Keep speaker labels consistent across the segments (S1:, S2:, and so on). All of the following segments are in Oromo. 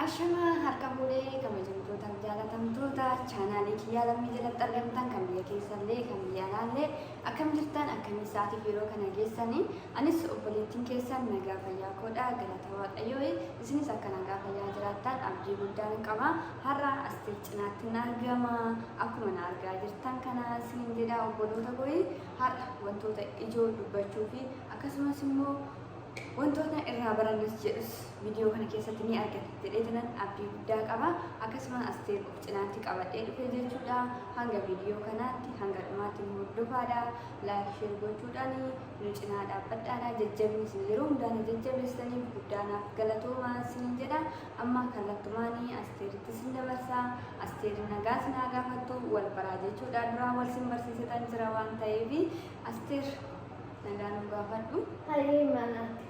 S1: Ashama harka fuudhee kabajamtoota jaalatamtoota chaanaalii kiyyaa lammii jalatti argamtan kan biyya keessallee kan biyya alaallee akkam jirtan akkamii isaatiif yeroo kana geessanii anis obboleettiin keessan nagaa fayyaa koodhaa galata waaqayyoo isinis akka nagaa fayyaa jiraattan abdii guddaan qaba. Har'a Asteer cinaatti argama akkuma na argaa jirtan kana isin jedha obboloota koo har'a wantoota ijoo dubbachuu fi akkasumas immoo wantoota irraa barannas jedhus viidiyoo kana keessatti ni argata jedhee jiran abdii guddaa qaba. Akkasumas Asteer of cinaatti qabadhee dhufee jechuudha. Hanga viidiyoo kanaatti hanga dhumaatti nu hordofaadha. Laayik sheer gochuudhaan nu cinaa dhaabbadhaadha. Jajjabni isin yeroo hundaan jajjabeessaniif guddaanaaf galatoomaa isin jedha. Amma kallattumaanii Asteeritti isin dabarsa. Asteer nagaa isin haa gaafattu wal baraa jechuudha. Duraa wal sin barsiisetan jira waan ta'eef Asteer nagaa nu gaafadhu.
S2: Hayyee manaatti.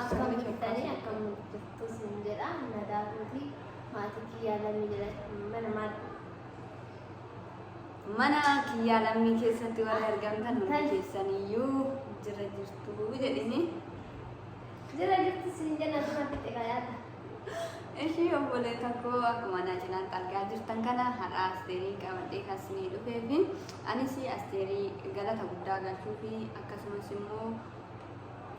S2: Akkam jirtanii akkam jirtu sin jedha nadaatuuti maatii kiyyaa lammii jedha
S1: mana kiyyaa lammii keessatti warra argamtan hundi keessaniyyuu jira jirtu jedhini
S2: jira jirtu sin jedha duratti xiqqaadha.
S1: Ishii obboleessa koo akkuma na cinaatti argaa jirtan kana har'a Asteerii qabadhee kan isinii dhufee fi anis Asteerii galata guddaa galchuu fi akkasumas immoo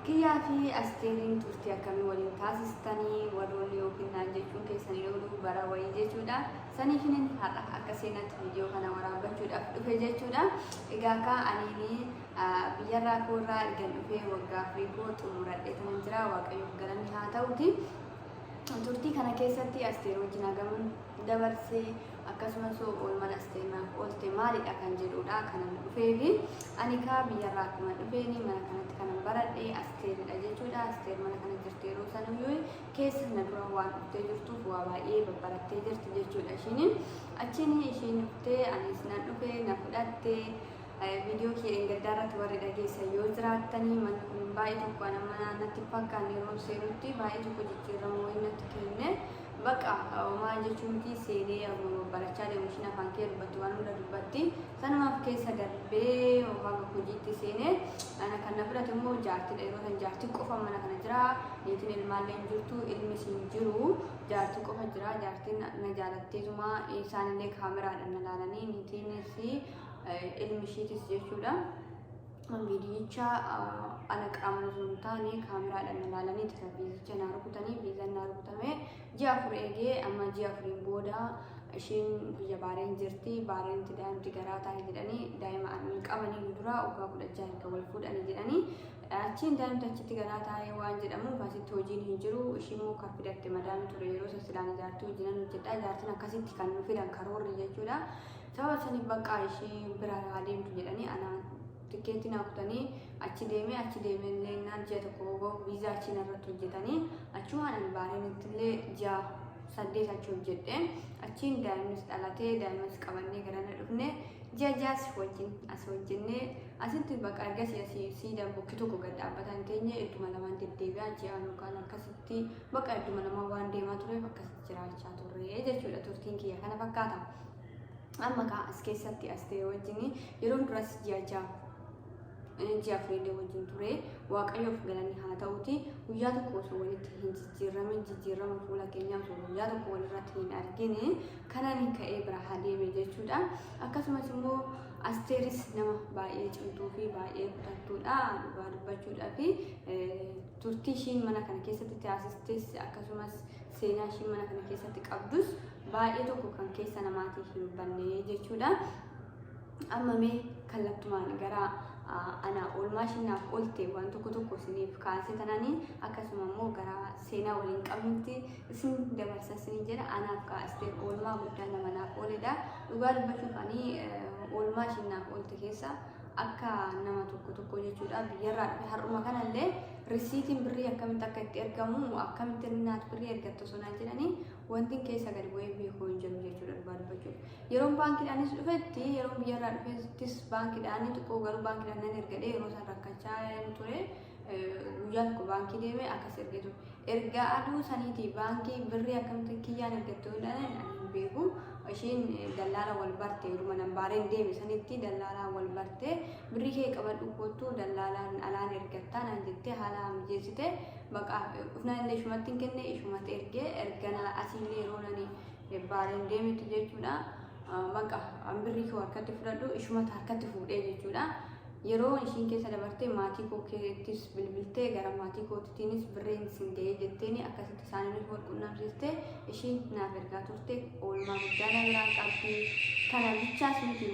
S1: kiyyaa fi Asteeriin turtii akkamii waliin taasistanii warroonni yookiin naan jechuun keessanii dhowwuu bara wayii jechuudha. Saniifin har'a akka seenatti viidiyoo kana waraabbachuudhaaf dhufe jechuudha. Egaa akka ani biyyarraa koorraa ergan dhufee waggaa afurii koo xumuradhee kan jira. Waaqayyoof galanni haa ta'uuti. Turtii kana keessatti Asteer wajjin hagaman dabarsee akkasumas oolman Asteernaaf oolte maalidha kan jedhudha kanan dhufee fi ani kaa biyyarraa akkuma dhufeeni mana kanatti kanan baradhee Asteeridha jechuudha. Asteer mana kana jirti yeroo sanayyuu keessa na dura waan dhuftee jirtuuf waa baay'ee babbarattee jirti jechuudha. Achiin ishiin dhuftee anis nan dhufee na fudhattee viidiyoo kee gaddaarratti warri dhageessan yoo jiraattanii manni kun baay'ee tokko nama natti fakkaan yeroo seenutti baay'ee tokko jijjiirama wayii natti kenne bakka maal jechuuti seenee barachaa deemu ishiin afaan kee dubbatti waan hunda dubbatti sanumaaf keessa darbee waaqa hojiitti seenee ana kan na fudhate immoo jaartidha. Yeroo san jaartii qofa mana kana jira niitiin ilmaallee hin jirtu ilmi siin jiru jaartii qofa jira. Jaartiin na jaalatteetuma isaanillee kaameraadhaan na laalanii niitiinis ilmi ishiitis jechuudha. Viidiyicha ana qaamni sun taane kaameraadhaan ilaalanii viizicha na rukutanii viizaan na rukutamee ji'a afur eegee amma ji'a afuriin booda ishiin biyya Baareen jirti. Baareenitti daa'imti garaa taa'e jedhanii daa'ima ani qabanii dura waggaa 16 erga wal fuudhanii jedhanii achiin daa'imti achitti garaa taa'e waan jedhamuuf asitti hojiin hin jiru. Ishiin immoo kan fidatte madaan ture yeroo sasilaan ijaartii hojiinan hojjedha. Ijaartiin akkasitti kan nu fidan karoorri jechuudha. Sababa saniif bakka ishee bira adeemtu jedhanii ana tikeetti na kutanii achi deemee illee naan ji'a tokko viizaa achiin irratti hojjetanii achumaan ani Baareenitti illee ji'a 8 achi hojjedhe. Achiin daa'imnis dhalatee daa'imnis qabannee gara na dhufne ji'a wajjin as hojjennee asitti bakka argasii asii siidaan bokki tokko gad dhaabbatan teenye idduma lamaan deddeebi'aa ji'aan yookaan akkasitti bakka idduma lamaan waan deemaa tureef akkasitti jiraachaa turre jechuudha. Turtiin kiyya kana fakkaata. Amma as keessatti Asteer wajjin yeroo duras ji'a afurii wajjin ture. Waaqayyoof galanni haa ta'uuti. Guyyaa tokko osoo walitti hin jijjiirama fuula keenyaa osoo guyyaa tokko walirratti hin argine kanan ka'ee bira adeeme jechuudha. Akkasumas immoo Asteeris nama baay'ee cimtuu fi baay'ee kutattuudha dhugaa dubbachuudhaa fi turtii ishiin mana kana keessatti taasistes akkasumas seenaa ishiin mana kana keessatti qabdus baay'ee tokko kan keessa namaatii hin banne jechuudha. Amma mee kallattumaan gara ana oolmaa ishinaaf oolte waan tokko isiniif kaasee tananii akkasuma immoo gara seenaa waliin qabnutti isin dabarsa isin jedha. Anaaf ka Asteer oolmaa guddaa nama naaf ooledha. Dhugaa dubbachuuf ani oolmaa ishinaaf oolte keessa akka nama tokko jechuudha. Biyyarraa dhufe har'uma kanallee risiitiin birrii akkamitti akka itti ergamu akkamitti naaf birrii ergattu osoo naan jedhanii wanti keessa gadi bu'ee beekuu hin jiru jechuudha. Dhugaa dubbachuuf yeroon baankiidhaanis dhufetti yeroon biyyarraa dhufettis baankiidhaan xiqqoo garuu baankiidhaan nan ergadhee yeroo san rakkachaa ture guyyaa tokko baankii deemee akkas ergitu. Ergaa aduu saniiti baankii birrii akkamitti kiyyaan ergattu jedhan ani beeku. Ishiin dallaala wal barte yeroo nambaareen deeme sanitti dallaala wal barte birrii kee qabadhu kottu dallaalaan alaan ergattaa naan jettee haala mijeessite baqa ufnaan illee ishumatti hin kenne ishumatti ergee ergana asiillee yeroo nani baareen deemetti jechuudha. Baqa birrii koo harkatti fudhadhu ishumatti harkatti fuudhee jechuudha. Yeroo ishiin keessa dabartee maatii koo keessattis bilbiltee gara maatii kootiinis birreen sin ga'ee jetteeni akkasitti isaaniinis wal quunnamsiistee ishiin naaf ergaa turte oolmaa guddaa na biraan qabdi. Kana bichaas miti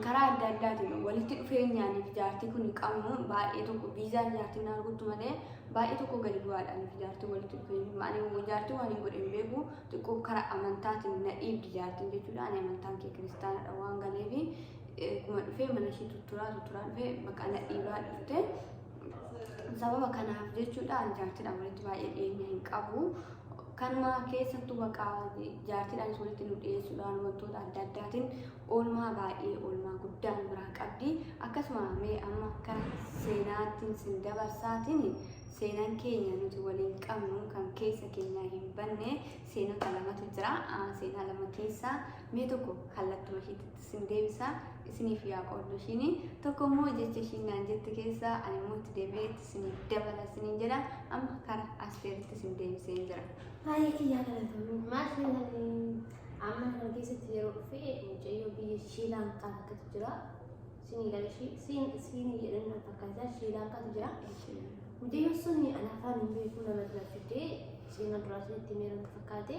S1: karaa adda addaatiin walitti dhufeenyaan jaartii kun qabnu baay'ee tokko viizaan jaartii na arguttu malee baay'ee tokko gadi du'aadhaan jaartii walitti dhufeenyi maanii jaartii waan hin godhin beeku xiqqoo karaa amantaatiin na dhiibdi jaartiin jechuudha. Ani amantaan kee kiristaanadha waan galeefi kuma dhufee mana ishee tutturaa dhufee maqaa na dhiibaa dhufte sababa kanaaf jechuudha. Ani jaartiidhaan walitti baay'ee dhiyeenya hin qabu. Kanuma keessattuu maqaa jaartiidhaanis walitti nu dhiyeessuudhaan wantoota adda addaatiin oolmaa baay'ee oolmaa guddaan biraa qabdi. Akkasuma mee amma karaa seenaatiin sin dabarsaatiin seenaan keenya nuti waliin qabnu kan keessa keenyaa hin banne seenota lamatu jira. Seenaa lama keessaa mee tokko kallattuma isheetti sin deebisa isiniif yaa qooddu ishiini tokko immoo jecha ishiin naan jette keessaa ani immoo itti deebi'eetti isiniif dabala isiniin jedha. Amma karaa Asteeritti sin deebisee jira.
S2: Baay'ee kiyyaa galatamu. Maal seenaan amma kana keessatti yeroo dhufee mucayyoo biyya Shiilaanqaa akkatu jira. Sinii galashii siinii jedhan fakkaataa Shiilaanqaatu jira. Mucayyoo suni ana afaan hin beeku nama dura fidee seenaa duraas itti meeran fakkaate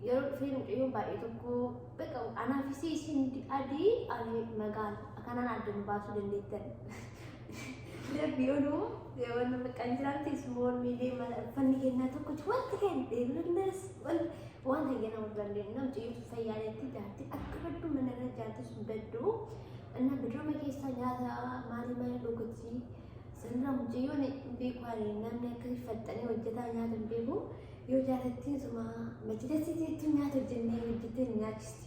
S2: yeroo dhufee mucayyoo baay'ee tokko beeka anaafis isin adii ani magaala akkanaan adda nu baasuu dandeettan. Biyyoonuu waan beekan jiraatti small medium fanni kennaa tokko wanti kennees waan hayyana walballeen mucayyoo fayyaaleetti jaarti akka baddu manarra jaarti sun baddu እና bedroom keessa nyaata maali dhugaatii sanirra mucayyoon beekwaan namni akka iffattanii hojjetaa nyaata hin beeku yoo jaalattiin suma machidattiitu nyaata hojjennee hojjettee nyaachisti.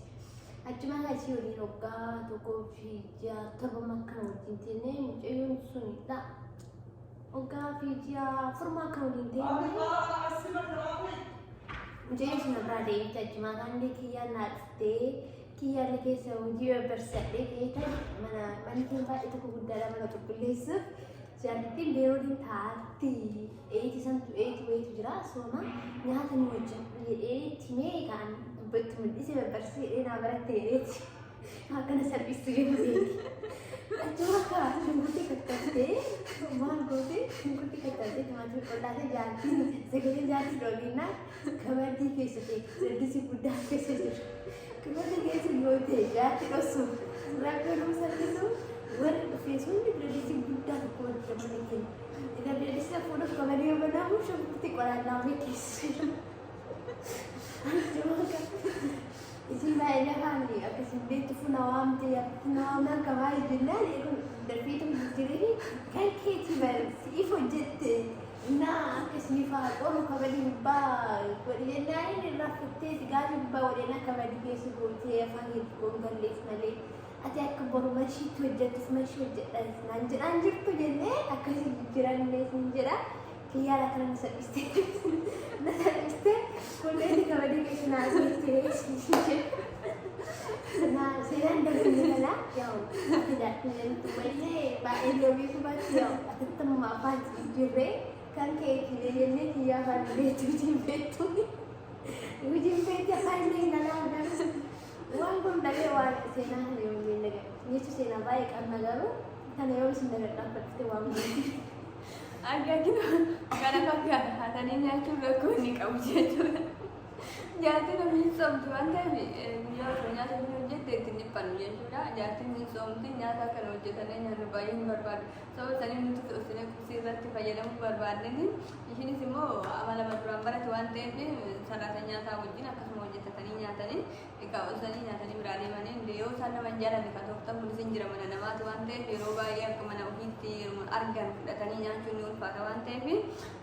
S2: Achuma kaasii waliin hoggaa tokkoo fi ji'a torba akkana wajjin teennee mucayyoon sunidha. Hoggaa fi ji'a afurma akkana waliin teennee mucayyoon sun irraa deemte achuma kaanillee kiyyaan naa dhuftee kiyyaan keessa hojii barsiisadhee ta'ee mana keenya baay'ee tokko guddaadha mana qulqulleessuuf. Jaartiin beerooliin taatti eeti santu wayitu jira sooma nyaata ni hojjedhu jedhee timee kan dubbatti mul'ise barbarsee naa baratte jedheeti akkana salphistu jedhu beeki. Achuma karaa shunkurtii kattaatee maal gootee shunkurtii kattaatee timaatii qollatee jaartiin sagalee jaartii dhoolinnaa kabaddii keessa ta'e saddisi guddaa keessa jiru. Kabaddii keessa gootee jaartii dhossuuf rakkoo salphisuu warri dhufee sunni bilalisi guddaa tokko walitti dabala kenna. Egaa bilalisa fuudhuuf kabaddii yoo banaamu shunkurtii qolaannaa keessa jiru. Isin baay'ee lafaan akkasiin beektu funa waamte funa waamnaan kabaa jennaan kun darbiitu jireenya kan keetii siif hojjette naa akkasii fa'aa qoru kabadii gubbaa godhi jennaan irraa futtee gaarii gubbaa godheenaa kabadii keessa gootee afaan hedduu gallees malee ati akka boru marshiitti hojjettus marshii hojjedhas naan jedhaan jirtu jennee akkasii jijjiiranillee sin jedha kiyyaadha kana na salphiste kunneen kabadii keessa naasii nah, saya anda berjalan jauh, tidak menyentuh banyak, baik lebih sebab jauh. Tetap apa jure kan kayak ini dia kan betul betul. Ujung betul apa ini dalam dalam. Uang pun dari awal saya nak yang ini, ini tu saya nak baik karena garu, kan yang sudah dapat uang.
S1: Agak gitu, kadang agak hatanya cuma kuning kamu jatuh. Jaartiin namni soomtu waan ta'eef guyyaa osoo nyaata inni hojjette itti dhiphannu jechuudha. Jaartiin ni soomti nyaata kana hojjetanii nyaannu baay'ee hin barbaadu. Sababa sanii nuti osoo kursii irratti fayyadamuu barbaadneeti. Ishiinis immoo amala duraan barate waan ta'eef sarara nyaataa wajjin akkasuma hojjetatanii nyaatanii egaa osanii nyaatanii biraa deemanii yoo isaan nama hin jaallanne kan tooftan kunis hin jira mana namaati waan ta'eef yeroo baay'ee akka mana ofiitti argan fudhatanii nyaachuun ni ulfaata waan ta'eef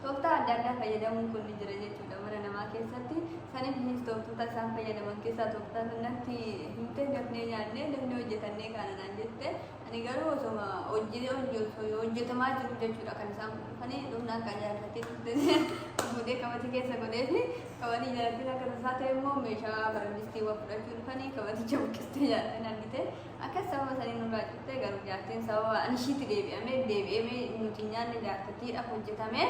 S1: tooftaa adda addaa fayyadamuun kun ni jira jechuudha mana namaa keessatti. Saniif tooftoota isaan fayyadaman keessaa tooftaan natti himtee dafnee nyaannee dafnee hojjetannee kaananaan jette Ani garuu osuma hojjetamaa jiru jechuudha kan isaan dhufanii dhumna akka jaallatee turte fuudhee qabati keessa godhee fi qabanii jaallatee akka tasaa ta'e immoo meeshaa barandistii waa fudhachuu dhufanii qabaticha buqqistee jaallatee nannite akkas sababa sanii nurraa cuftee garuu jaartiin sababa anishiitti deebi'amee nuti nyaanni jaallattiidhaaf hojjetame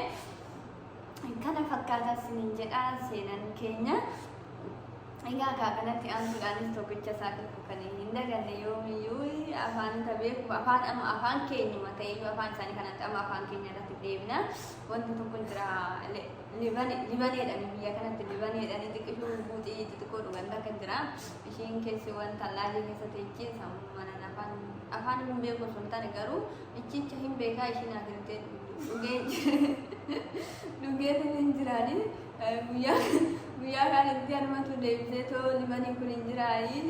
S1: kana fakkaataa siniin jedhaa seenan keenya. Egaa kanatti aansuudhaanis tokkicha isaa kan hin daganne yoomiyyuu afaan beeku afaan keenyuma ta'eyyuu afaan isaanii kanatti amma afaan keenya irratti deebina wanti tokko jira libaneedhaan biyya kanatti libaneedhaan xiqqishuu buuxii xixiqqoo dhugantaa kan jira ishiin keessi wanta laajee keessa teechee sammuu manan afaan hin beeku osoo hin taane garuu ichicha hin beekaa ishiin agirtee dhugeetiin hin jiraanii guyyaa kanatti anumatu deebisee too libanii kun hin jiraayii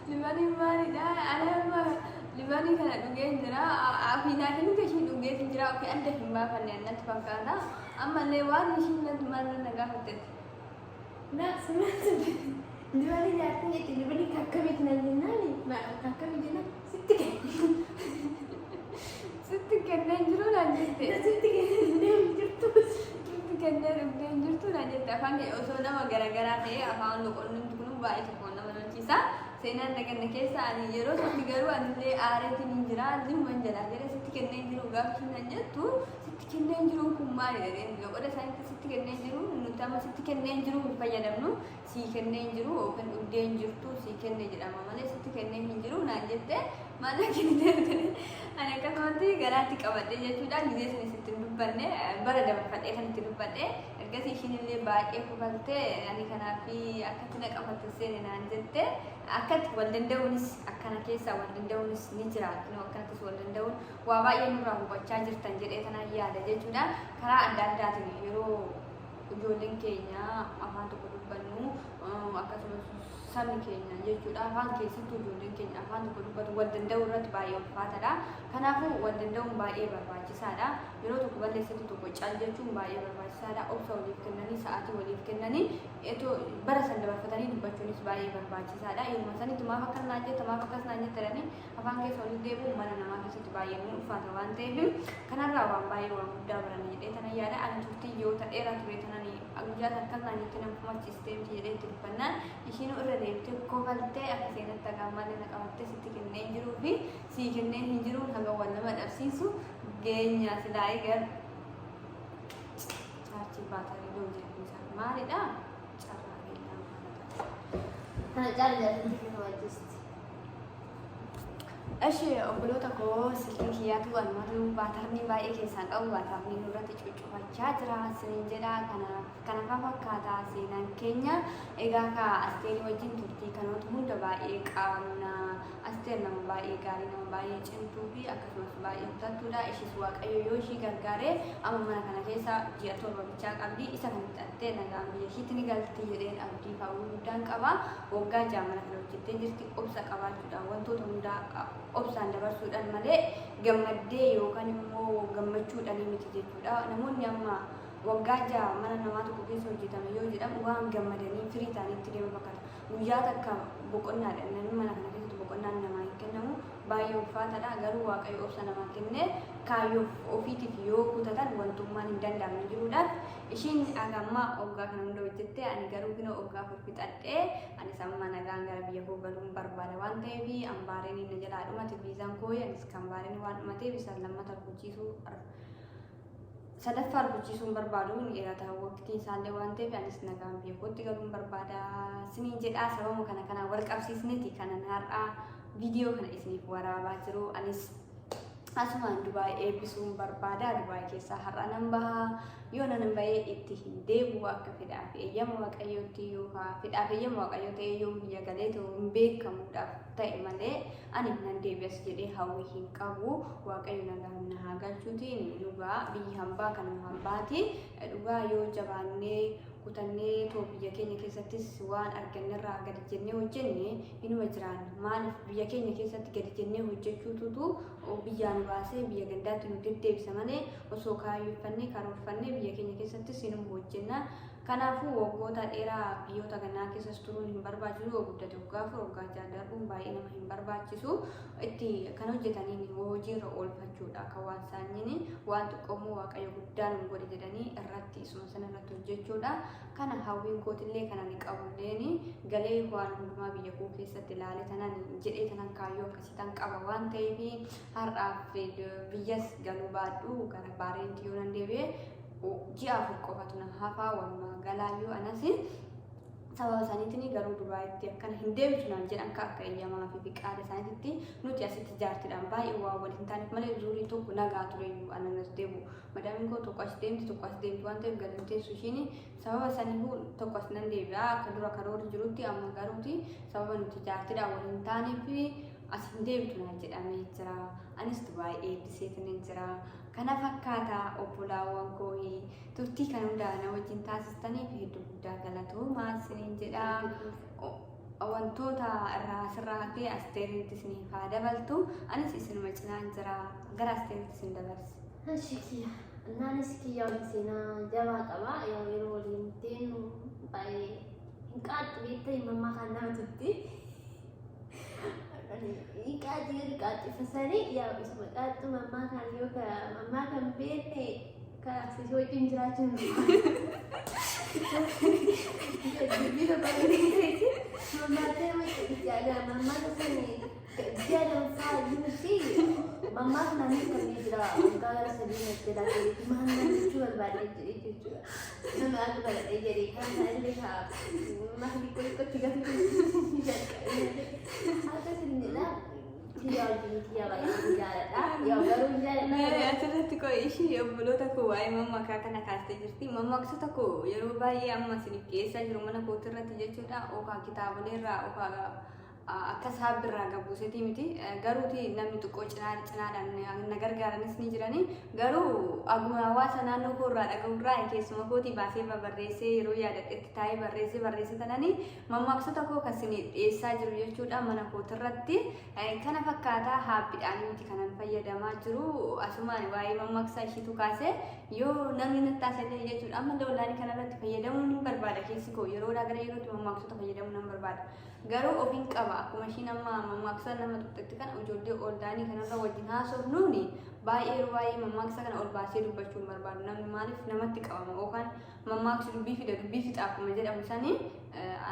S1: libanii maalidha anama libanii kana dhugee hin jira afiinaa kennuti ishiin dhugee hin jira ofii adda hin baafanne annatti fakkaata ammallee waan ishiin maal na gaafatte
S2: na simatu libanii jaartiin jetti libanii kakkamit nan jennaani kakkamit jenna
S1: sitti kennee jiru naan jette
S2: sitti kennee
S1: jirtu naan jette afaan osoo nama garagaraa ta'e afaan loqonnumti kun baay'ee tokko nama lolchiisa seenaan naganna keessa ani yeroo tokko garuu anillee aareetiin hin jira limman jalaa jedhe sitti kennee jiru gaafa naan jettu sitti kennee jiru kun maali jedheen loqoda isaanitti sitti kennee jiru nuti amma sitti kennee jiru hin fayyadamnu sii kennee jiru yookaan dhugdee hin jirtu sii kennee jedhama malee sitti kennee hin jiru naan jette mana kennitee ani akkasumatti garaatti qabadhe jechuudha gizee sun sitti hin dubbanne bara dabarfadhee kan itti dubbadhe ergasii ishiinillee baay'ee kufalte ani kanaafi akkatti na qabatte seene naan jette akkatti wal danda'uunis akkana keessaa wal danda'uunis ni jira akkanattis wal danda'uun waa baay'ee nurraa hubachaa jirtan jedhee tanaan yaada jechuudha karaa adda addaatiin yeroo ijoolleen keenya afaan tokko dubbannu akkasumas sabni keenya jechuudha afaan keessattuu ijoolleen keenya afaan tokko dubbatu wal danda'uu irratti baay'ee ulfaataadha kanaafuu wal danda'uun baay'ee barbaachisaadha yeroo tokko balleessatu tokko caal jechuun baay'ee barbaachisaadha obsa waliif kennanii sa'aatii waliif kennanii bara san dabarfatanii dubbachuunis baay'ee barbaachisaadha yeruma sanitti maaf akka naan jetta maaf akkas naan jettanii afaan keessa waliif deebi'uun mana namaa keessatti baay'ee ni ulfaata waan ta'eef kanarraa waan baay'ee waan guddaa baranna jedhee tanan yaada ani turtii yoo ta'eera ture tananii guyyaa akkas naan jettee nama kumachiistee jedhee itti dubbannaan ishiin irra deebitee kofaltee akka seenatti agammalee na qabattee sitti kennee jiruu fi sii kennee hin jiruun haga wal nama dhabsiisu geenya silaa eegar chaarjii baatarii yoo jedhu maalidha carraa
S2: kana jaallatanii fi wajjisti
S1: Ashi obboloota koo silkii kiyyaatu walumatu baataarni baay'ee keessaan qabu baataarni nurratti cuccufachaa jira siniin jedha kanaaf fakkaataa seenaan keenya egaa ka asteerii wajjin turtii kanoota hunda baay'ee qabna asteer nama baay'ee gaarii nama baay'ee cimtuu fi akkasumas baay'ee kutattuudha ishis waaqayyo yoo ishii gargaaree amma mana kana keessa ji'a torba bichaa qabdi isa kan hidhattee nagaan biyya ishiitti ni galti jedheen abdii fa'uu guddaan qaba waggaa jaamana kana hojjettee jirti obsa qabaachuudhaan wantoota hundaa obsaan dabarsuudhaan malee gammaddee yookaan immoo gammachuudhaan miti jechuudha namoonni amma waggaa ja'a mana namaa tokko keessa hojjetame yoo jedhamu waan gammadanii firii ta'anitti deemu fakkaata guyyaa takka boqonnaadhaan namni mana kana keessatti boqonnaan namaa hin kennamu baay'ee ulfaataadha garuu waaqayyo obsa namaa kennee kaayyoo ofiitiif yoo kutatan wantummaan hin danda'amne jiruudhaaf ishiin agammaa waggaa kana hunda hojjettee ani garuu bina waggaa fixadhee ani samma nagaan gara biyya koo galuun barbaada waan ta'eef ambaareen inni jalaa dhumate viizaan koo anis kambaareen waan dhumateef isaan lammata argachiisuu sadaffaa argachiisuun barbaaduun dheerataa waqtiin isaallee waan ta'eef anis nagaan biyya kootti galuun barbaada siniin jedhaa sababa kana wal qabsiisneeti kanan har'aa viidiyoo kana isiniif waraabaa jiru anis asumaan Dubaay eebbisuun barbaada Dubaay keessaa har'a nan baha yoo nan bahee itti hin deebi'u akka fedhaa fi eeyyama waaqayyootti yookaan fedhaa fi eeyyama waaqayyoo ta'ee yoo biyya galee ta'u hin beekamuudhaaf ta'e malee ani nan deebi'as jedhee hawwii hin qabu waaqayyo nagaan na haa galchuutiin dhugaa biyyi hambaa kan hambaati dhugaa yoo jabaannee kutannee too biyya keenya keessattis waan argannerraa gadi jennee hojjenne inuma jiraan maaliif biyya keenya keessatti gadi jennee hojjechuutu biyyaan baasee biyya gandaatti nu deddeebisa malee osoo kaayyeffannee karoorfannee biyya keenya keessattis inuma hojjenna. Kanaafuu waggoota dheeraa biyyoota gannaa keessas turuun hin barbaachisu guddate waggaa darbuun baay'ee nama hin barbaachisu itti kan hojjetaniin hojiirra oolfachuudha kan waan isaaniin waan xiqqoomoo waaqayyo guddaan godhe jedhanii irratti isuma sana irratti hojjechuudha. Kana hawwiin kootillee kana ni qabulleen galee waan hundumaa biyya koo keessatti ilaalee tanan jedhee tanan kaayyoo akkasiitan qaba waan ta'eef har'aaf biyyas galuu baadhu gara baareetti yoo nan deebi'e ji'a afur qofatu na hafaa walumaa galaayyuu anas sababa isaaniitiin garuu Dubaayitti akkana hin deebitu naan jedhan akka eeyyamaa fi biqaala isaaniitti nuti asitti jaartiidhaan baay'ee waa waliin taaneef malee zuurii tokko nagaa tureyyuu ananas deemu madaamiin koo tokko as deemti tokko as deemti waan ta'eef galanteessu ishiin sababa saniifuu tokko as nan deebi'a akka dura karoorri jirutti amma garuuti sababa nuti jaartiidhaan waliin taaneef as hin deebitu naan jedhamee jira anis baay'ee eebbiseetiin jira. Kana fakkaata obbolaawwan koo turtii kan hundaana wajjin taasistaniif hedduu guddaa galatoomaa isiniin jedha. Wantoota irraa asirraa hafee Asteeritti isiniif haa dabaltu. Anis isinuma cinaan jira gara Asteeritti isin dabarsa.
S2: Ashikiya. Naanis kiyyaa waliin seenaa jabaa qaba. Yeroo waliin deemu baay'ee hin qaaddu beektaa mammaa kan nama turti. Iqaati fasari ya bisa maqaatu mammaa kan yoo ka mammaa kan beekne ka si wajjin jiraachuun biro bareedee mammaa ta'e jaala mammaa tasanii jaala faa yuusi mammaa kan namni kan jira gara sadii jira maal jechuu barbaade jechuudha nama akka bareedee jedhee kan illee haa maali kotti gatii
S1: asirratti koo ishii obboloota koo waa'ee mammakaa kana kaastee jirti. Mammaksota koo yeroo baay'ee amma isiniif dhiyeessaa jiru mana kootirratti jechuudha. Okaa kitaaboleerraa okaa akka saabbirraa gabbuusetii miti. Garuuti namni xiqqoo cinaadhaan na gargaaranis ni jirani. Garuu aguma hawaasa naannoo koorraa dhaga'urraa keessuma kooti baasee barreessee yeroo yaadadhetti taa'ee barreessee tanani mammaksota koo kan isiniif dhiyeessaa jiru jechuudha mana kootirratti. Kana fakkaataa haabbiidhaan miti kanan fayyadamaa jiru. Asumaan waa'ee mammaksaa ishiitu kaasee yoo namni nattaasalee jechuudha. Amma dawlaanii kanarratti fayyadamuun hin barbaada keessi koo yeroodhaa gara yerootti mammaksota fayyadamuu nan barbaada. Garuu ofiin qaba akkuma ishiin amma mammaaksa nama tuqxetti kana ijoollee oldaanii kanarra wajjin haasofnuuni baay'ee mammaaksa kana ol baasee dubbachuu hin barbaadu. Namni maaliif namatti qabama yookaan mammaaksi dubbii fida dubbii fixa akkuma jedhamu sanii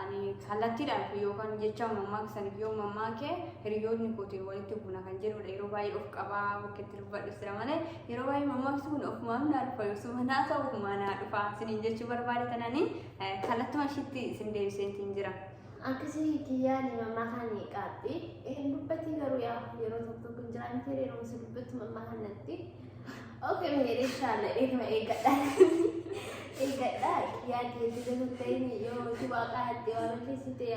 S1: ani kallattiidhaan yookaan jecha mammaaksaniif yoo mammaakee hiriyoonni kootiin walitti buna kan jedhudha. Yeroo baay'ee of qabaa bakka itti dubbadhu sira malee yeroo baay'ee mammaaksi kun ofumaan naa dhufa yoosuma naa ta'u ofumaan naa dhufa isiniin jechuu barbaade tananii kallattuma ishiitti isin deebiseentiin jira.
S2: Akkasii kiyyaan mammaa kan qaadhi. Dubbatti garuu yeroo tokko kun jiraan ta'e yeroo si dubbatu mammaa kanatti. Oke, meelee shaala eeguma eeggadha. Eeggadha kiyyaan ta'e ta'in yoo si waaqaatti waan keessatti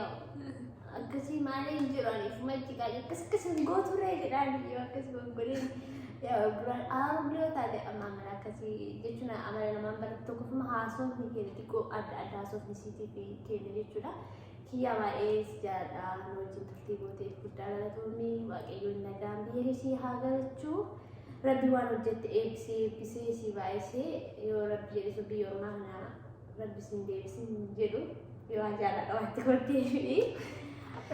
S2: akkasii maaliin jiraniif majji qaali akkasii gooturee jedhaan yoo akkasii gongoleen duraan aarullee taate amma amala akkasii jechuun amala namaan barattu tokkofuma haasofni keenya xiqqoo adda addaa haasofni siitii fi keenya jechuudha. Kiyya baay'ee jaadha wajjin turtii gooteef guddaa galatoomii waaqayyoon nagaan biyya isii haa galchuu rabbi waan hojjette eebbisee si baay'isee yoo rabbi jedhe biyya ormaa kana rabbi siin deebisin jedhu yoo jaalladha wanti goddeefi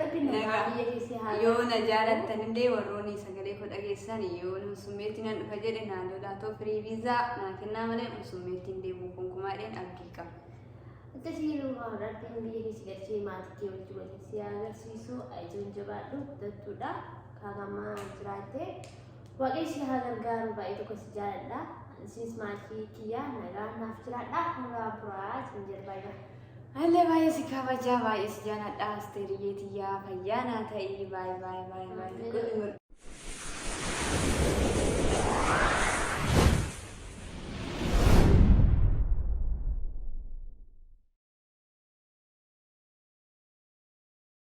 S2: rabbi nagaa biyya isii haa
S1: yoo na jaalattan illee warroonni sagalee koo dhageessan yoo summeetti nan dhufa jedhe naan lolaatoo firii viizaa naa kennaa malee summeettiin deemuu gonkumaadheen abdii qaba.
S2: Akkasiin rabbiin biyya keessa galchee maatii kee wajjin waliin si agarsiisu ayijoon jabaadhu guddattuudha. Kaagamaa jiraattee waaqayyo si haa gargaaru baay'ee tokko si jaaladha. Isinis maatii kiyyaa nagaa naaf jiraadha. Muraa buraa isin jirbaayya.
S1: Allee baay'ee si kabajaa baay'ee si jaaladha. Asteeriyyeetiyyaa fayyaa naa ta'ii baay'ee.